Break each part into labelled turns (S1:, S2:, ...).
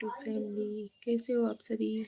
S1: YouTube family, कैसे हो आप सभी?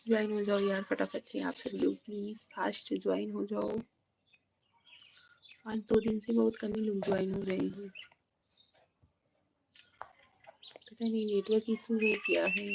S1: ज्वाइन हो जाओ यार फटाफट से, आप सभी लोग प्लीज फास्ट ज्वाइन हो जाओ। आज 2 दिन से बहुत कम ही लोग ज्वाइन हो रहे हैं, पता नहीं नेटवर्क इशू है क्या है।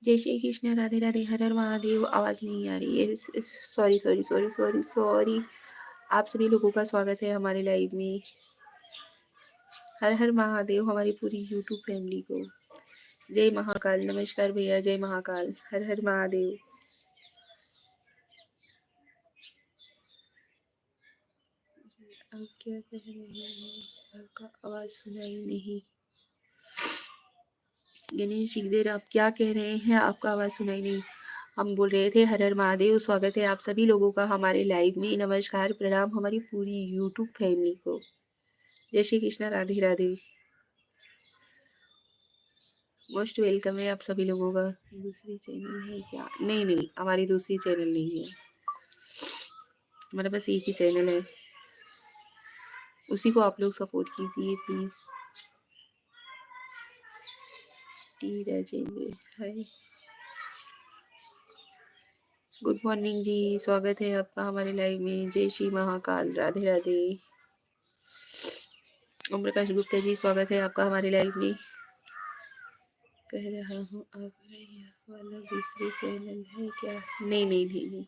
S1: जय श्री कृष्ण, राधे राधे, हर हर महादेव। आवाज नहीं आ रही है, sorry sorry sorry sorry sorry. आप सभी लोगों का स्वागत है हमारे लाइव में। हर हर महादेव हमारी पूरी यूट्यूब फैमिली को। जय महाकाल। नमस्कार भैया, जय महाकाल, हर हर महादेव। आप क्या कह रहे हैं? आपका आवाज सुनाई नहीं। गणेश शिकदेर, आप क्या कह रहे हैं? आपका आवाज सुनाई नहीं। हम बोल रहे थे हर हर महादेव। स्वागत है आप सभी लोगों का हमारे लाइव में। नमस्कार, प्रणाम हमारी पूरी यूट्यूब फैमिली को। जय श्री कृष्णा, राधे राधे। मोस्ट वेलकम है आप सभी लोगों का। दूसरी चैनल है क्या? नहीं नहीं, हमारी दूसरी चैनल नहीं है, हमारे पास एक ही चैनल है, उसी को आप लोग सपोर्ट कीजिए please. T Rajendra, hi, good morning ji, स्वागत है आपका हमारे लाइव में। जय श्री महाकाल, राधे राधे। ओम प्रकाश गुप्ता जी, स्वागत है आपका हमारे लाइव में। कह रहा हूँ आप वाला दूसरी चैनल है क्या? नहीं नहीं नहीं नहीं।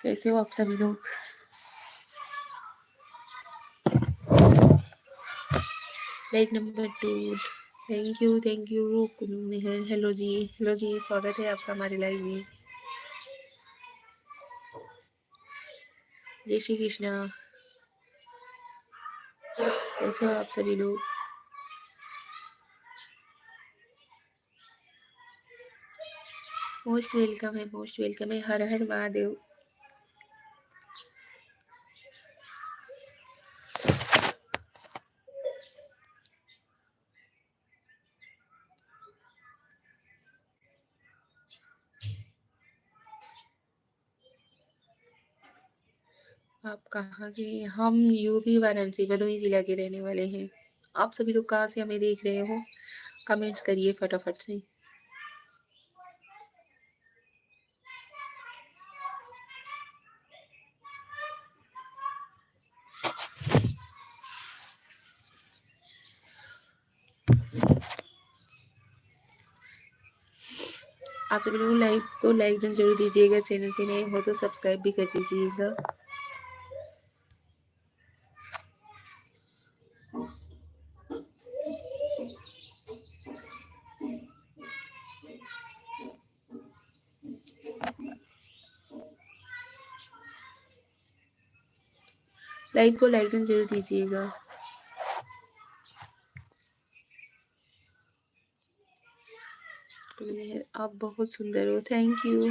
S1: कैसे हो आप सभी लोग? लाइक नंबर 2, थैंक यू कुनू मेहर। हेलो जी, स्वागत है आपका हमारे लाइव में। जय श्री कृष्णा। कैसे हो आप सभी लोग? मोस्ट वेलकम है। हर हर महादेव। आप कहाँ के? हम यूपी वाराणसी भदोही जिला के रहने वाले हैं। आप सभी लोग कहाँ से हमें देख रहे हो? कमेंट्स करिए फटाफट से। आप सभी लोग लाइक डन जरूर दीजिएगा। चैनल पे नए हो तो सब्सक्राइब भी कर दीजिएगा। लाइक डन जरूर दीजिएगा। आप बहुत सुंदर हो, थैंक यू।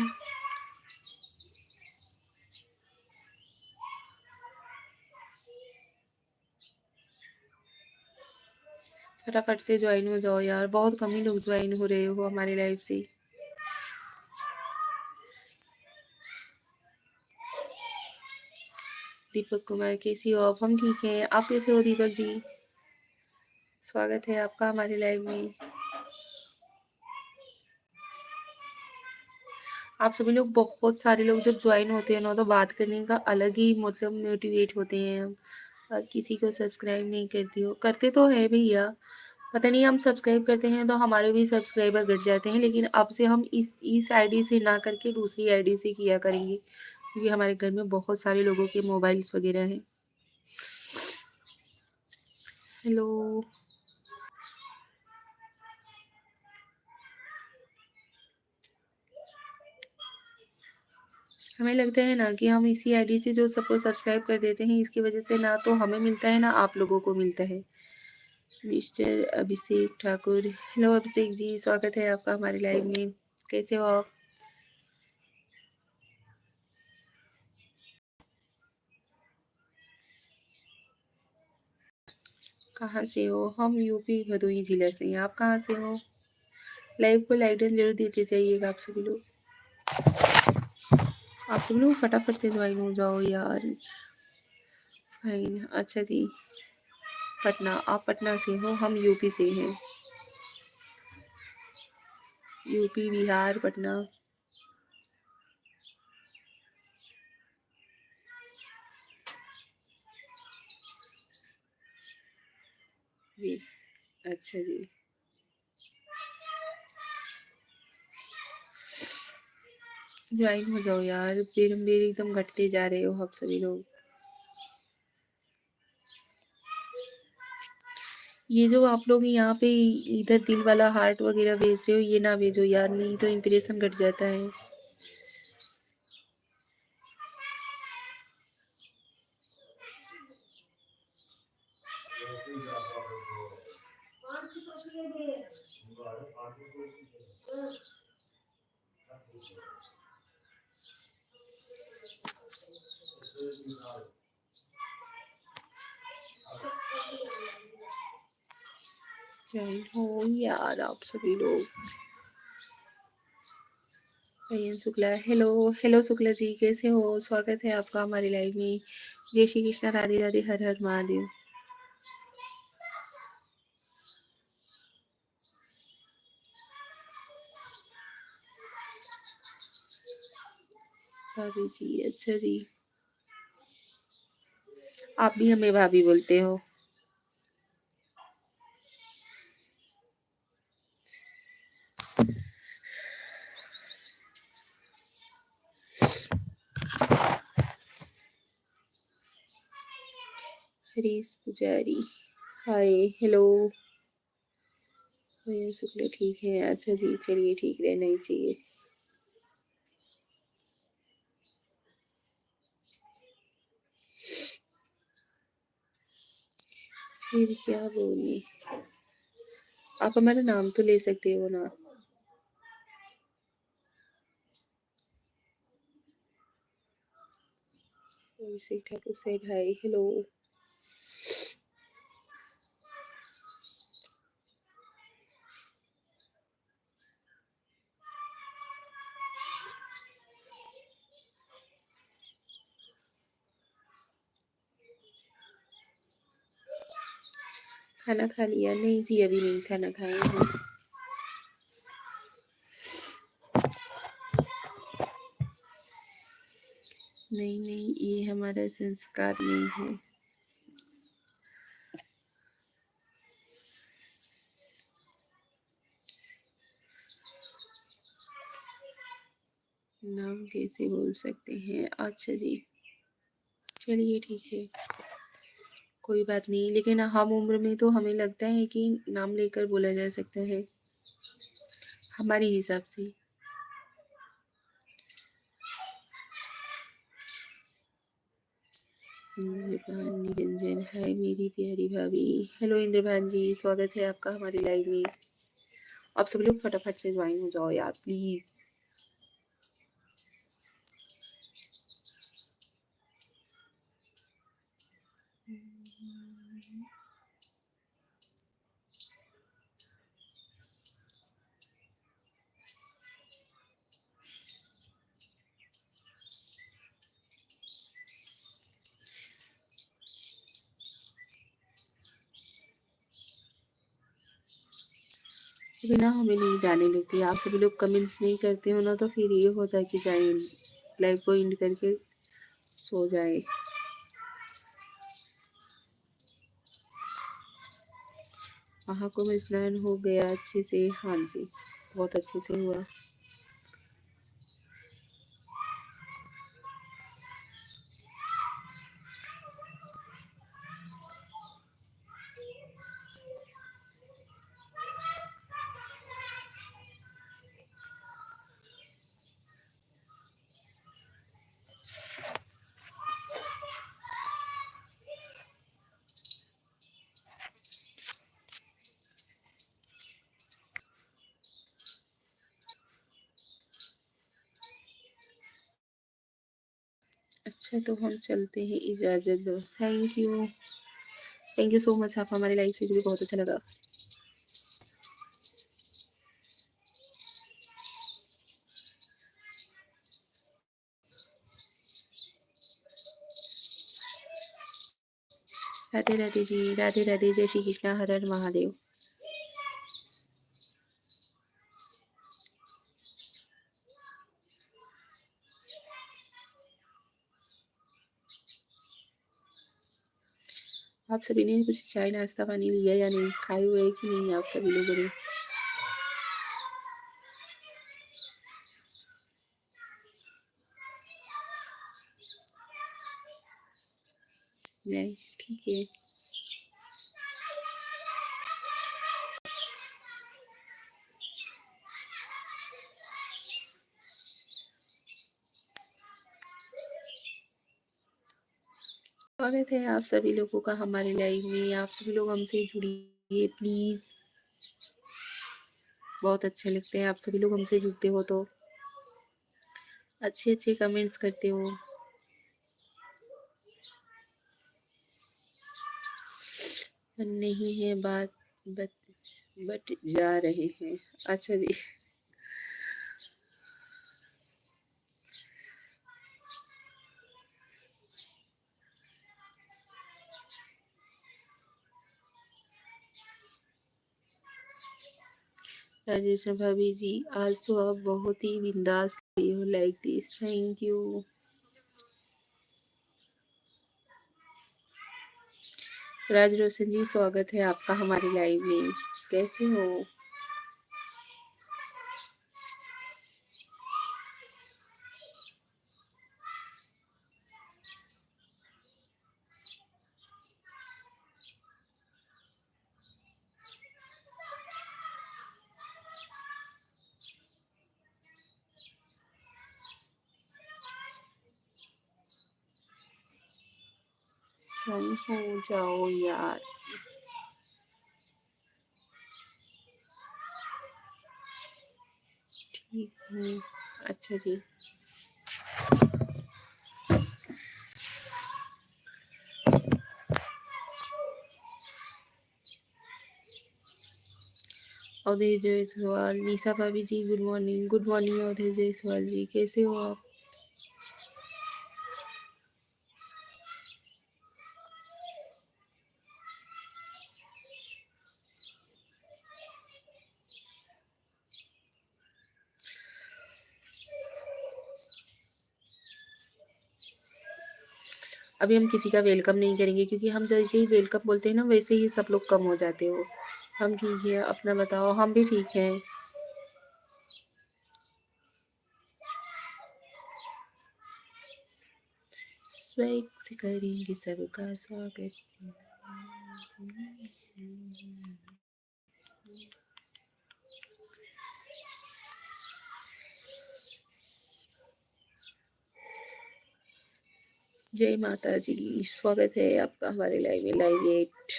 S1: फटाफट से ज्वाइन हो जाओ यार, बहुत कम ही लोग ज्वाइन हो रहे हो हमारे लाइव से। दीपक कुमार, कैसी हो आप? हम ठीक हैं, आप कैसे हो दीपक जी? स्वागत है आपका हमारे लाइव में। आप सभी लोग, बहुत सारे लोग जब ज्वाइन होते हैं ना तो बात करने का अलग ही मतलब मोटिवेट होते हैं हम। किसी को सब्सक्राइब नहीं करती हो, करते तो है भैया। पता नहीं, हम सब्सक्राइब करते हैं तो हमारे भी सब्सक्राइबर घट जाते हैं, लेकिन अब से हम इस आईडी से ना करके दूसरी आईडी से किया करेंगे, क्योंकि हमारे घर में बहुत सारे लोगों के मोबाइल्स वगैरह हैं। हेलो। हमें लगता है ना कि हम इसी आईडी से जो सबको सब्सक्राइब कर देते हैं, इसकी वजह से ना तो हमें मिलता है ना आप लोगों को मिलता है। मिस्टर अभिषेक ठाकुर, हेलो अभिषेक जी, स्वागत है आपका हमारे लाइव में। कैसे हो आप? कहाँ से हो? हम यूपी भदोही जिला से हैं। आप कहाँ से हो? लाइव को लाइक डन जरूर देते जाइएगा आप सभी लोग। आप सभी लोग फटाफट से ज्वाइन हो जाओ यार। फाइन, अच्छा जी। पटना, आप पटना से हो, हम यूपी से हैं। यूपी, बिहार, पटना। जी, अच्छा जी। ज्वाइन हो जाओ यार, बेरम एकदम घटते जा रहे हो आप सभी लोग। ये जो आप लोग यहाँ पे इधर दिल वाला हार्ट वगैरह भेज रहे हो, ये ना भेजो यार, नहीं तो इंप्रेशन घट जाता है। ज्वाइन हो यार आप सभी लोग। अयन शुक्ला, हेलो। हेलो शुक्ला जी, कैसे हो? स्वागत है आपका हमारे लाइव में। जय श्री कृष्णा, राधे राधे, हर हर महादेव। भाभी जी, अच्छा जी। आप भी हमें भाभी बोलते हो? हरीश पुजारी, हाय, हेलो। अयन शुक्ला, ठीक है, अच्छा जी, चलिए ठीक रहना ही चाहिए। फिर क्या बोले? आप हमारा नाम तो ले सकते हो ना? अभिषेक ठाकुर said hi. Hello. खाना खा लिया? नहीं जी, अभी नहीं खाना खाए हैं। नहीं, ये हमारा संस्कार नहीं है। नाम कैसे बोल सकते हैं? अच्छा जी, चलिए ठीक है, कोई बात नहीं। लेकिन हम उम्र में तो हमें लगता है कि नाम लेकर बोला जा सकता है, हमारे हिसाब से। इंद्रभान निरंजन, हाय मेरी प्यारी भाभी। हेलो इंद्रभान जी, स्वागत है आपका हमारी लाइव में। आप सभी लोग फटाफट से ज्वाइन हो जाओ यार प्लीज। बिना हमें नींद आने लगती है। आप सभी लोग कमेंट्स नहीं करते हो ना, तो फिर ये होता है कि जाए लाइव को एंड करके सो जाए। महाकुंभ स्नान हो गया अच्छे से? हाँ जी, बहुत अच्छे से हुआ। अच्छा तो हम चलते हैं, इजाज़त दो। थैंक यू सो मच, आप हमारे लाइफ से जुड़े, बहुत अच्छा लगा। राधे राधे जी, राधे राधे, जय श्री कृष्णा, हर हर महादेव। आप सभी ने कुछ चाय नाश्ता पानी लिया या नहीं? खाए हुए कि नहीं आप सभी लोगों ने? नहीं, ठीक है। स्वागत है आप सभी लोगों का हमारे लाइव में। आप सभी लोग हमसे जुड़िए प्लीज, बहुत अच्छे लगते हैं आप सभी लोग हमसे जुड़ते हो तो, अच्छे अच्छे कमेंट्स करते हो। नहीं है बात, बट जा रहे हैं। अच्छा जी, राजेश भाभी जी, आज तो आप बहुत ही बिंदास हो लाइक दिस, थैंक यू। राज रोशन जी, स्वागत है आपका हमारे लाइव में। कैसे हो? ज्वाइन हो जाओ यार। ठीक हूँ। अच्छा जी, अवधेश जायसवाल, निशा भाभी जी गुड मॉर्निंग अवधेश जायसवाल जी, कैसे हो आप? अभी हम किसी का वेलकम नहीं करेंगे क्योंकि हम जैसे ही वेलकम बोलते हैं ना वैसे ही सब लोग कम हो जाते हो। हम ठीक है, अपना बताओ। हम भी ठीक हैं। स्वेग से करेंगे सबका स्वागत। जय माता जी, स्वागत है आपका हमारे लाइव में। लाइव 8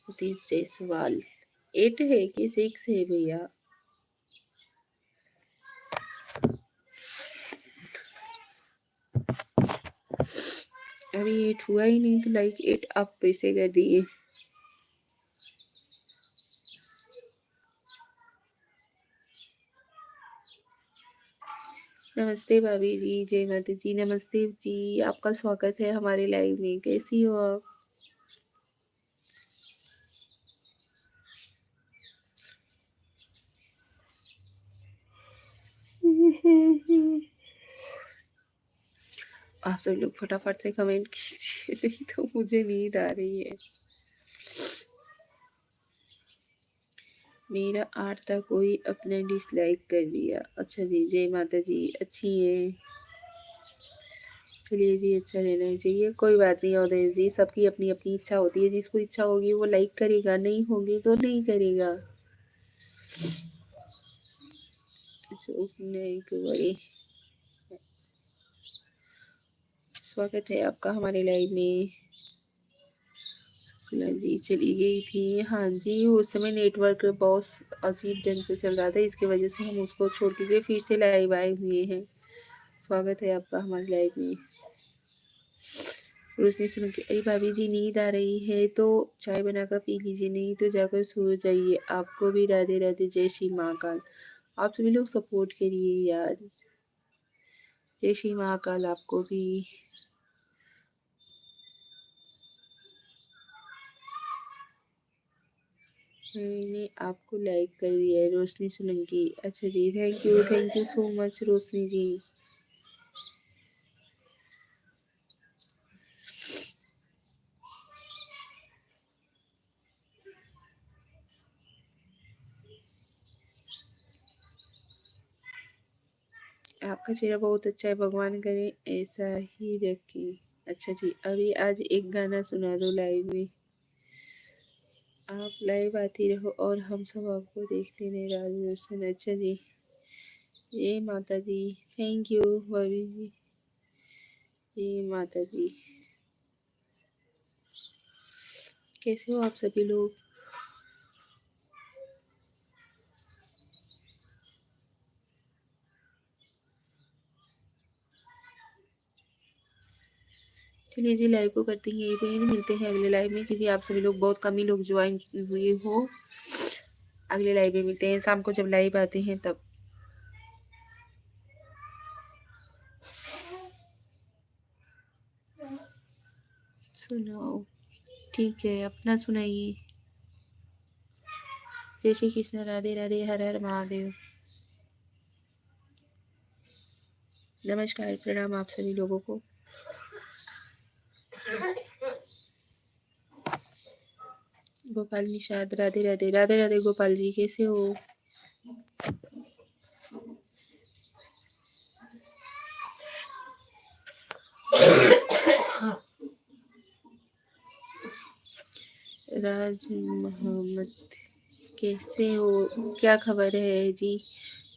S1: सतीश जायसवाल 8 है कि 6 है भैया? अभी 8 हुआ ही नहीं तो लाइक 8 आप कैसे कर दिए? नमस्ते भाभी जी, जय माता जी। नमस्ते जी, आपका स्वागत है हमारे लाइव में। कैसी हो आप? आप सब लोग फटाफट से कमेंट कीजिए नहीं तो मुझे नींद आ रही है। मेरा 8 था, कोई अपने डिसलाइक कर दिया। अच्छा जी, जय माता जी। अच्छी है, चलिए जी, अच्छा रहना चाहिए। कोई बात नहीं उदय जी, सबकी अपनी अपनी इच्छा होती है। जिसको इच्छा होगी वो लाइक करेगा, नहीं होगी तो नहीं करेगा। नहीं बड़ी स्वागत है आपका हमारे लाइव में। शुक्ला जी चली गई थी। हाँ जी, उस समय नेटवर्क बहुत अजीब ढंग से चल रहा था, इसकी वजह से हम उसको छोड़ के फिर से लाइव आए हुए हैं। स्वागत है आपका हमारे लाइव में। रोशनी सुन के, अरे भाभी जी नींद आ रही है तो चाय बनाकर पी लीजिए, नहीं तो जाकर सो जाइए। आपको भी राधे राधे, जय श्री महाकाल। आप सभी लोग सपोर्ट करिए यार। जय श्री महाकाल आपको भी। मैंने आपको लाइक कर दिया है रोशनी सोलंकी। अच्छा जी, थैंक यू सो मच रोशनी जी। आपका चेहरा बहुत अच्छा है, भगवान करे ऐसा ही रखे। अच्छा जी, अभी आज एक गाना सुना दो लाइव में। आप लाइव आती रहो और हम सब आपको देखते रहे राज रोशन। अच्छा जी, ये माता जी, थैंक यू भाभी जी। ये माता जी, कैसे हो आप सभी लोग? चलिए जी, लाइव को करते हैं यहीं पे ही, मिलते हैं अगले लाइव में क्योंकि आप सभी लोग बहुत कम ही लोग ज्वाइन हुए हो। अगले लाइव में मिलते हैं शाम को जब लाइव आते हैं तब। सुनाओ, ठीक है, अपना सुनाइए। जय श्री कृष्ण, राधे राधे, हर हर महादेव। नमस्कार, प्रणाम आप सभी लोगों को। गोपाल निषाद, राधे राधे, राधे राधे गोपाल जी, कैसे हो? राज मोहम्मद, कैसे हो? क्या खबर है जी?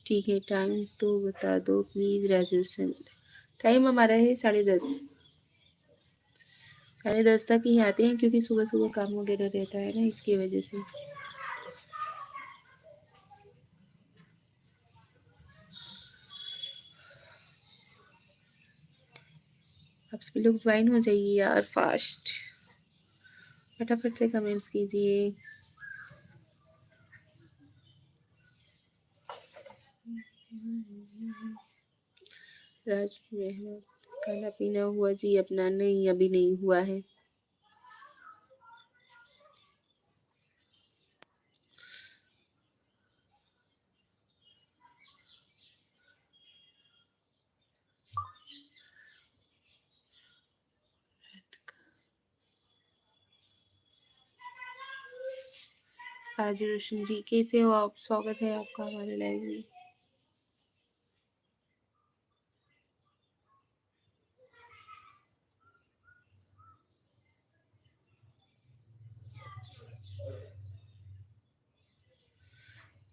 S1: ठीक है, टाइम तो बता दो प्लीज राजेशन। टाइम हमारा है 10:30। 10:30 तक ही आते हैं क्योंकि सुबह सुबह काम वगैरह रहता है ना, इसकी वजह से। आप सभी लोग ज्वाइन हो जाइए यार फास्ट, फटाफट से कमेंट्स कीजिए। राज मेहनत खाना पीना हुआ जी अपना? नहीं, अभी नहीं हुआ है। आज रोशन जी कैसे हो आप? स्वागत है आपका हमारे लाइव में।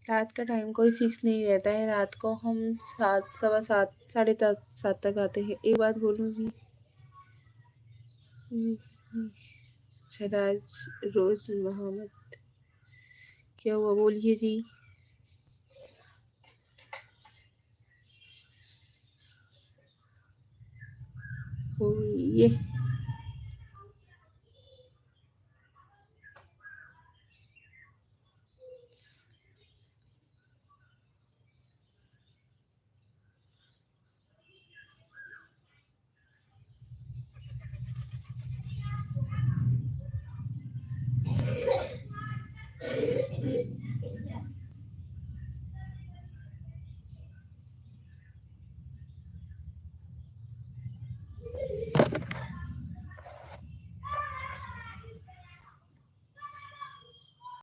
S1: रात का टाइम कोई फिक्स नहीं रहता है। रात को हम 7, सवा 7, साढ़े 7 तक आते हैं। एक बात बोलूँ जी, शराज रोज मोहम्मद, क्या हुआ बोलिए जी। बोलिए।